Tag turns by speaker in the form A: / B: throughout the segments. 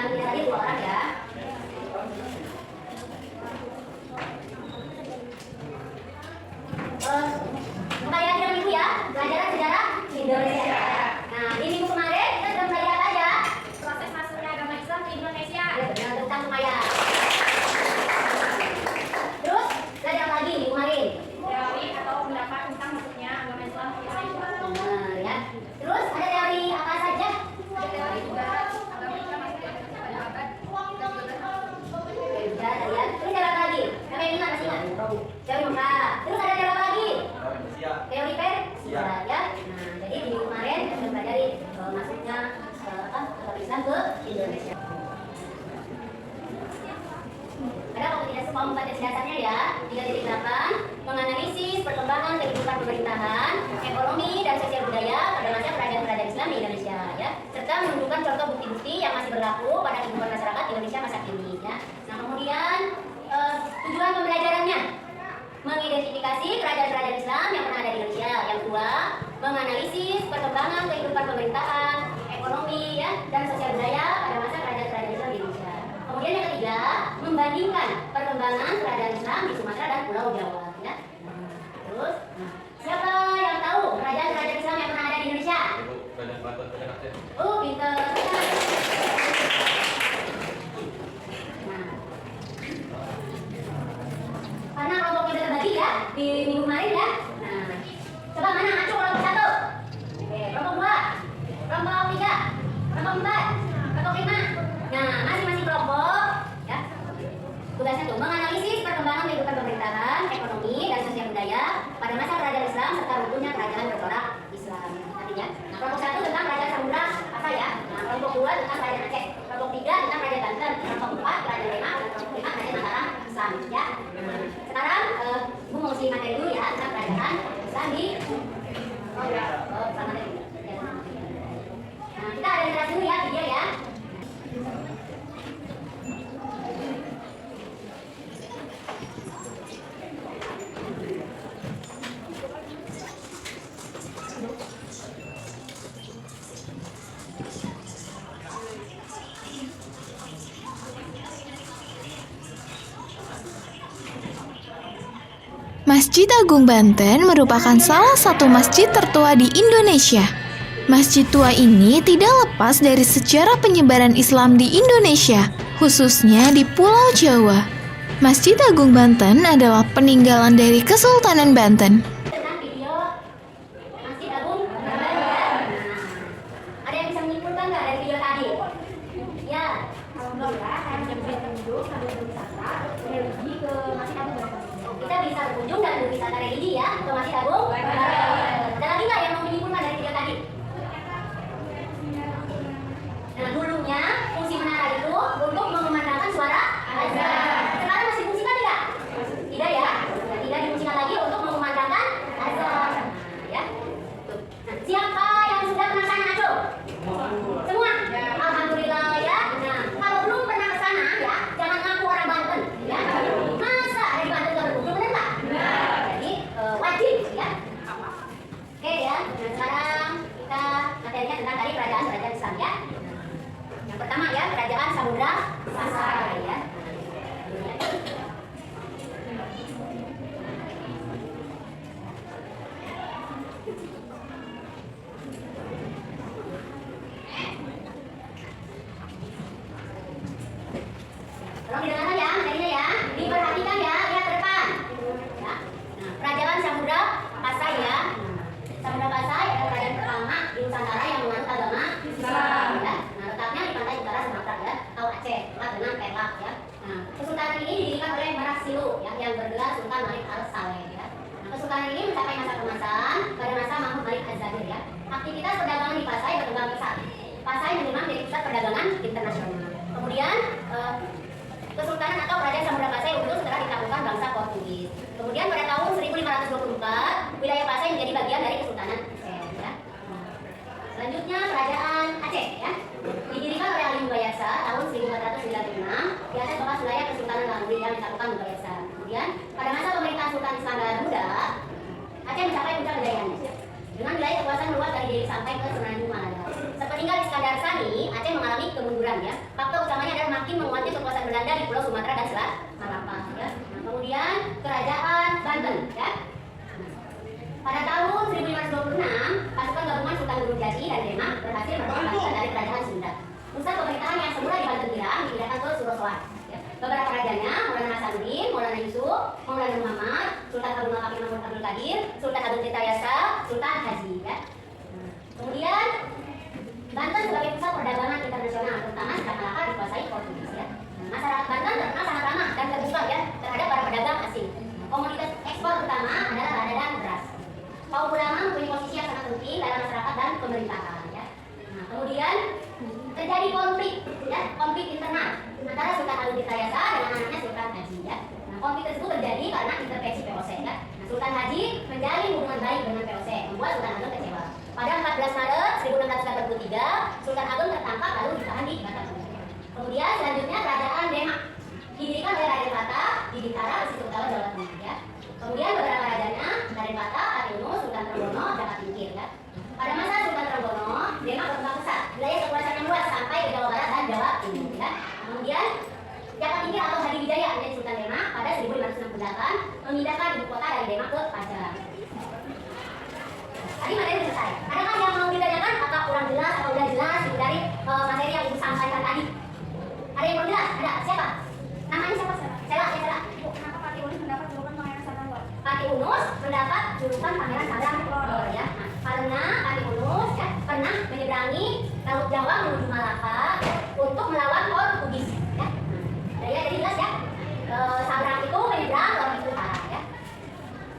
A: Yang tidak hadir 2 orang ya. Kembali lagi dengan Ibu ya, pelajaran sejarah Indonesia. Nah, di minggu kemarin kita sudah belajar apa ya?
B: Proses masuknya agama Islam ke Indonesia.
A: Ya, benar, tentang Maya. Terus belajar apa lagi minggu kemarin?
B: Teori atau pendapat tentang masuknya agama Islam ke Indonesia.
A: Benar ya. Terus ada teori apa saja?
B: Ada teori juga agama Islam masuk ke Indonesia pada abad ke-13.
A: Ya, ya. Terus ada apa lagi? Kami ingat masih ingat? Teori muka. Terus ada teori apa lagi? Teori Persia ya. Nah, jadi di minggu kemarin kita sudah pelajari masuknya agama Islam ke Indonesia. Ada kompetensi kompetensi dasarnya ya. 3.8 menganalisis perkembangan kehidupan pemerintahan, ekonomi dan sosial budaya pada masa kerajaan-kerajaan Islam di Indonesia ya, serta menunjukkan contoh bukti-bukti yang masih berlaku pada kehidupan masyarakat Indonesia masa kini ya. Nah, kemudian tujuan pembelajarannya mengidentifikasi kerajaan-kerajaan Islam yang pernah ada di Indonesia. Yang kedua, menganalisis perkembangan kehidupan pemerintahan, ekonomi ya, dan sosial budaya pada masa kerajaan-kerajaan Islam di Indonesia. Kemudian yang ketiga, membandingkan perkembangan kerajaan Islam di Sumatera dan Pulau Jawa ya. Terus, siapa yang tahu kerajaan-kerajaan Islam yang pernah ada di Indonesia? Oh, pintar. Karena kelompoknya udah terbagi ya di minggu kemarin ya. Nah, coba mana ngacu kelompok 1? Oke, kelompok 2, kelompok 3, kelompok 4, kelompok 5. Nah, masing-masing kelompok ya. Tugasnya tuh menganalisis perkembangan kehidupan pemerintahan, ekonomi dan sosial budaya pada masa kerajaan Islam serta runtuhnya kerajaan bercorak Islam. Artinya, nah, kelompok 1 tentang kerajaan Samudra apa ya? Nah, kelompok 2 tentang kerajaan Aceh, kelompok 3 tentang kerajaan Banten, kelompok 4 kerajaan Demak, dan kelompok 5 kerajaan Mataram Islam ya. Sekarang Bu mau uji materi dulu ya tentang kerajaan Islam di sama tadi. Nah, kita ada literasi dulu ya video ya.
C: Masjid Agung Banten merupakan salah satu masjid tertua di Indonesia. Masjid tua ini tidak lepas dari sejarah penyebaran Islam di Indonesia, khususnya di Pulau Jawa. Masjid Agung Banten adalah peninggalan dari Kesultanan Banten.
A: Tentang video Masjid Agung Banten ya. Ada yang bisa menyimpulkan nggak dari video tadi? Ya.
B: Alhamdulillah, saya menjadi penduduk sambil berwisata religi ke Masjid Agung Banten.
A: Kita bisa berkunjung dan berwisata religi ya ke Masjid Agung Banten. Ada lagi nggak yang mau menyimpulkan dari video tadi? Nah, dulunya fungsi menara itu untuk mengumandangkan suara azan. Sekarang masih fungsikan tidak? Tidak ya? Nah, tidak difungsikan lagi untuk mengumandangkan azan. Ya. Tuh. Nah, siapa yang sudah pernah sana Aco? Semua? Alhamdulillah ya. Nah, kalau belum pernah ke sana ya, jangan ngaku orang Banten ya. Masa ada di Banten nggak berkunjung, benar nggak? Jadi wajib ya. Oke ya. Nah, sekarang kita materinya tentang tadi kerajaan Islam ya. Yang pertama ya, kerajaan Samudra Pasai ya. Tolong didengarkan ya, materinya ya. Diperhatikan ya, lihat ke depan. Ya. Nah, kerajaan Samudra Pasai ya. Samudra Pasai adalah kerajaan pertama di Nusantara yang menganut agama Islam ya. Nah, letaknya di pantai utara Sumatera ya, atau Aceh, dekat dengan Perak ya. Nah, kesultanan ini didirikan oleh Merak Silu ya, yang bergelar Sultan Malik Al-Saleh ya. Nah, kesultanan ini mencapai masa keemasan pada masa Mahmud Malik Az-Zahir ya. Aktivitas perdagangan di Pasai berkembang pesat. Pasai menjelma menjadi pusat perdagangan internasional. Kemudian Kesultanan atau Kerajaan Samudra Pasai unggul setelah ditaklukkan bangsa Portugis. Kemudian pada tahun 1524, wilayah Pasai menjadi bagian dari Kesultanan Aceh ya. Selanjutnya Kerajaan Aceh ya. Didirikan oleh Ali Mubayasa tahun 1496 di atas bekas wilayah Kesultanan Langui yang ditaklukkan Mubayasa. Kemudian pada masa pemerintahan Sultan Iskandar Muda, Aceh mencapai puncak kejayaannya dengan wilayah kekuasaan luas dari Deli sampai ke Semenanjung Malaya. Sepeninggal Iskandar Sani, Aceh mengalami mengalami kemunduran ya. Faktor utamanya adalah makin menguatnya kekuasaan Belanda di Pulau Sumatera dan Selat Malaka ya. Nah, kemudian Kerajaan Banten ya. Pada tahun 1526, pasukan gabungan Sultan Gunungjati dan Demak berhasil merebut Banten dari Kerajaan Sunda. Pusat pemerintahan yang semula di Banten Irang dipindahkan ke Surosoan. Ya. Beberapa rajanya, Maulana Hasanuddin, Maulana Yusuf, Maulana Muhammad, Sultan Agung Makarim Mahmud Abdul Qadir, Sultan Agung Tirtayasa, Sultan Haji. Ya. Kemudian Banten sebagai pusat perdagangan internasional, terutama sejak Malaka dikuasai Portugis. Ya. Masyarakat Banten terkenal sangat ramah dan terbuka ya terhadap para pedagang asing. Komoditas ekspor utama adalah lada dan beras. Kaum ulama mempunyai posisi yang sangat penting dalam masyarakat dan pemerintahan. Ya. Nah, kemudian terjadi konflik, ya, konflik internal antara Sultan Agung Tirtayasa dengan anaknya Sultan Haji. Ya. Nah, konflik tersebut terjadi karena intervensi POC. Ya. Nah, Sultan Haji menjalin hubungan baik dengan POC, membuat Sultan Agung kecewa. Pada 14 Maret 1683, Sultan Agung tertangkap lalu ditahan di Batavia. Kemudian selanjutnya Kerajaan Demak didirikan oleh Raden Patah di Bintara, pesisir utara Jawa Tengah. Ya. Kemudian beberapa rajanya Raden Patah, Atiuno, Sultan Trenggono, Jaka Tingkir. Ya. Pada masa Sultan Trenggono, Demak berkembang pesat, wilayah kekuasaan yang luas sampai ke Jawa Barat dan Jawa Timur. Ya. Kemudian Jaka Tingkir atau Hadi Wijaya menjadi Sultan Demak pada 1568, memindahkan ibu kota dari Demak ke Pajajaran. Tadi materi selesai. Adakah yang mau ditanyakan? Apakah kurang jelas atau udah jelas dari materi yang ibu sampaikan tadi? Ada yang belum jelas? Ada? Siapa? Namanya siapa? Sela.
B: Ibu, kenapa Pak Unus mendapat julukan Pangeran Sabrang?
A: Pak Unus mendapat julukan Pangeran Sabrang ya. Nah, karena Pak Unus ya pernah menyeberangi Laut Jawa menuju Malaka untuk melawan Portugis. Ya. Nah, jadi jelas ya. Sabrang itu menyeberang ke Laut Utara ya.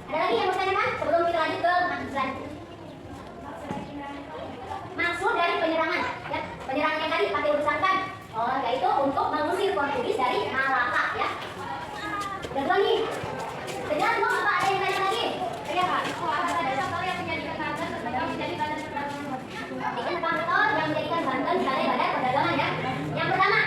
A: Ada lagi yang mau ditanyakan sebelum kita lanjut ke materi selanjutnya? Maksud dari penyerangan ya, penyerangan yang tadi pakai urusan kan, yaitu untuk mengusir Portugis dari Malaka ya. Udah dua nih, kejar semua apa ada yang tanya lagi? Iya Pak, ada contoh yang menjadikan Banten sebagai menjadi badan perdagangan. Ini faktor yang menjadikan Banten sebagai badan perdagangan ya. Yang pertama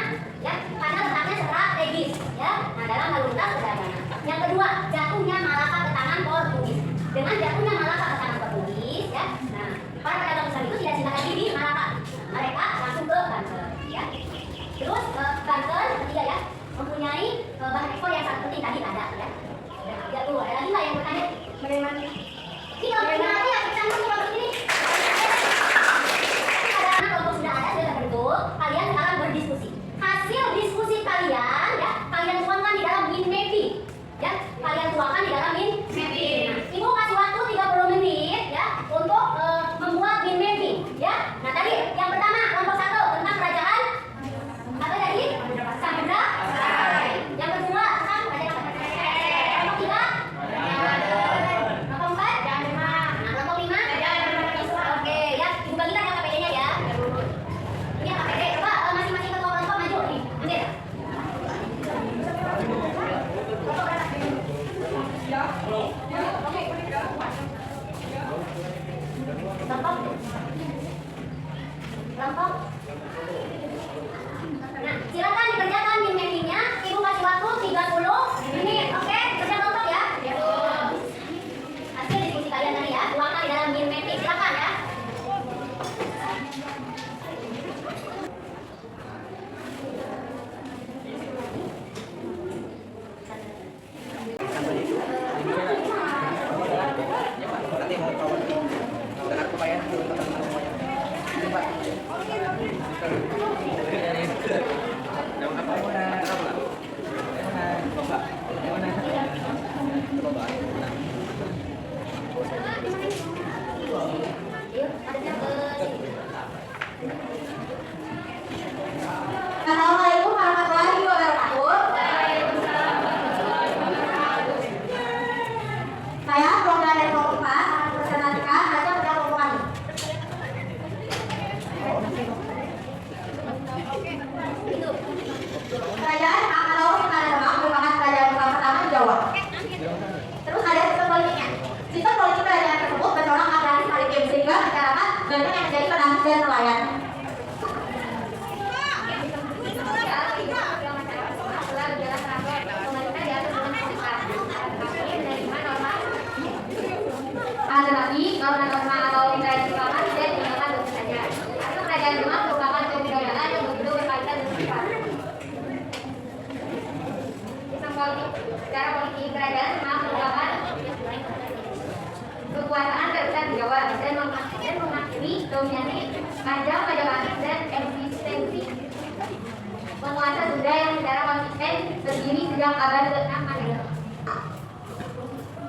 A: ya, karena letaknya strategis ya, nah dalam lalu lintas perdagangan. Yang kedua, jatuhnya Malaka ke tangan Portugis. Dengan jatuhnya Malaka ke tangan Portugis ya, nah para pedagang Islam itu tidak simpan lagi di Malaka, mereka langsung ke Banten ya. Terus Banten ketiga ya, mempunyai bahan ekspor yang sangat penting tadi ada ya. Ya tuh ada lagi nggak yang bertanya? Bagaimana? Ini kalau bagaimana ya kita nanti kalau begini. Karena kelompok sudah ada sudah terbentuk, kalian sekarang berdiskusi. Hasil diskusi kalian ya, kalian tuangkan di dalam min mapping ya, kalian tuangkan di dalam min mapping. Nah, ibu kasih waktu 30 menit ya untuk membuat min mapping ya. Nah tadi yang pertama kelompok 1 tentang kerajaan apa tadi? Samudra. Yang kedua tentang kerajaan apa? Kelompok 3 kelompok 4 nah kelompok 5 oke ya, ibu bagikan yang KPD-nya ya. Ini yang KPD, coba masing-masing ketua kelompok maju nih, ambil. Kelompok. Nah, silakan dikerjakan min mapping-nya. Ibu kasih waktu 30 menit. Oke, kerja kelompok ya. Hasil diskusi kalian tadi ya, tuangkan di dalam min mapping. Silakan ya.
B: Assalamualaikum warahmatullahi wabarakatuh. Saya program dari kelompok 4 akan mempresentasikan hasil kerja kelompok kami. yang ada di aman ya.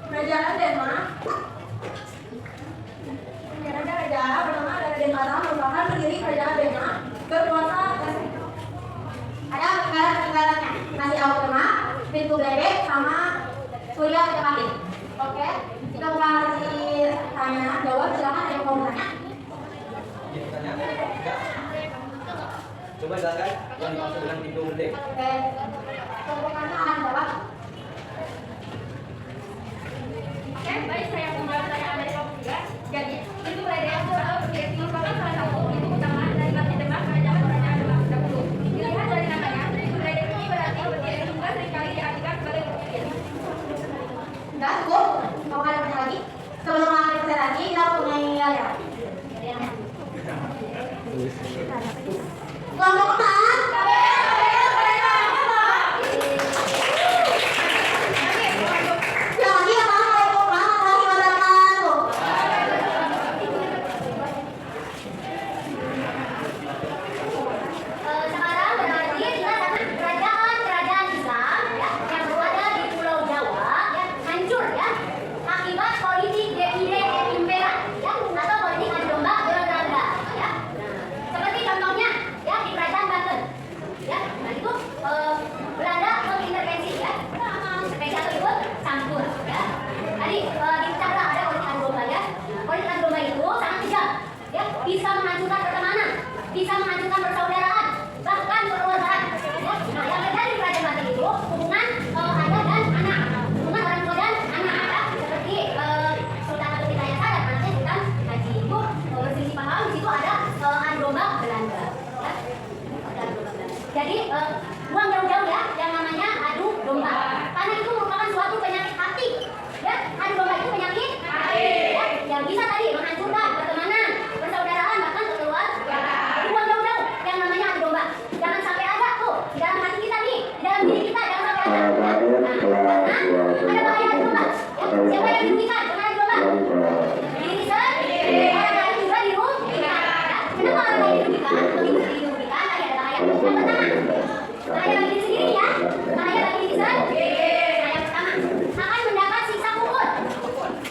D: Kerajaan Denmark. Raja bernama Denmark merupakan pendiri kerajaan Denmark berkuasa. Ada negara-negaranya, nasi Alkema, pintu bebek, sama Surya Majapahit. Oke, jika bukan ditanya jawab, silakan ada yang mau bertanya.
E: Coba silakan yang dimaksud dengan pintu gede.
D: Oke, kelompoknya akan jawab.
B: Oke, baik, saya menjawab pertanyaan dari kelompok 3. Jadi, pintu Bledek merupakan salah satu pintu utama dari Masjid Demak Kerajaan Demak dahulu. Dilihat dari namanya, pintu Bledek ini berarti berdiri hingga seringkali diartikan sebagai bukit.
D: Enggak, cukup. Mau ada pertanyaan lagi? Sebelum mengambil presentasi, kita punya ya. Kelompok keempat. Yang lagi apa? Kelompok keempat lagi wabarakatuh.
A: Sekarang berarti kita akan kerajaan Islam ya, yang berada di Pulau Jawa ya, hancur ya akibat politik divide et impera ya, atau politik adu domba Belanda ya. Seperti contohnya ya di kerajaan Banten ya, nah itu Belanda mengintervensi ya, intervensi atau ikut campur ya. Tadi di Cakra ada politik adu domba ya. Politik adu domba itu sangat kejam ya, bisa menghancurkan pertemanan, bisa menghancurkan persaudaraan, bahkan kekeluargaan ya. Nah yang terjadi di kerajaan Banten itu hubungan ayah dan anak, hubungan orang tua dan anak ya. Seperti Sultan Agung Pitayasa dan anaknya Sultan Haji itu berselisih paham, di situ ada adu domba Belanda ya. Ada adu domba Belanda. Jadi buang jauh-jauh ya yang namanya adu domba, karena itu merupakan suatu penyakit hati ya. Adu domba itu penyakit hati ya, yang bisa tadi menghancurkan pertemanan, persaudaraan, bahkan kekeluargaan. Jadi buang jauh-jauh yang namanya adu domba, jangan sampai ada tuh di dalam hati kita nih, di dalam diri kita, jangan sampai ada ya. Nah, karena ada bahaya adu domba ya. Siapa yang dirugikan dengan adu domba? Diri sendiri, orang lain juga dirugikan ya. Kenapa orang lain dirugikan? Begitu dirugikan, tadi ada bahaya. Yang pertama, bahaya bagi diri sendiri ya, bahaya bagi diri sendiri. Nah, yang pertama akan mendapat siksa kubur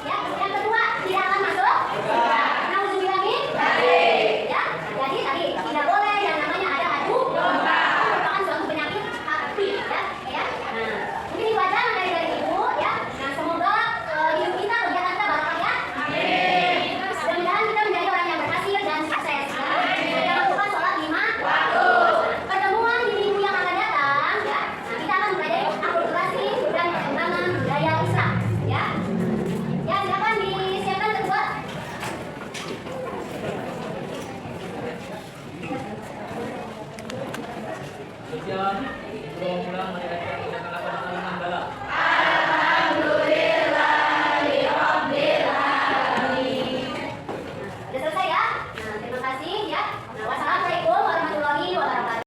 A: ya. Yang kedua tidak akan masuk nauzubillah min ya. Jadi tadi tidak boleh yang namanya ada adu domba, merupakan suatu penyakit hati ya. Nah, mungkin itu aja dari ibu ya. Nah, semoga hidup kita kegiatan kita barokah ya. Amin. Mudah-mudahan kita menjadi orang yang berhasil dan sukses ya. Jangan lupa sholat 5 waktu. Pertemuan di minggu yang akan datang ya. Nah, kita akan belajar akulturasi dan pengembangan budaya Islam ya. Ya, silakan disiapkan kedua.
E: Sekian, belum pulang mari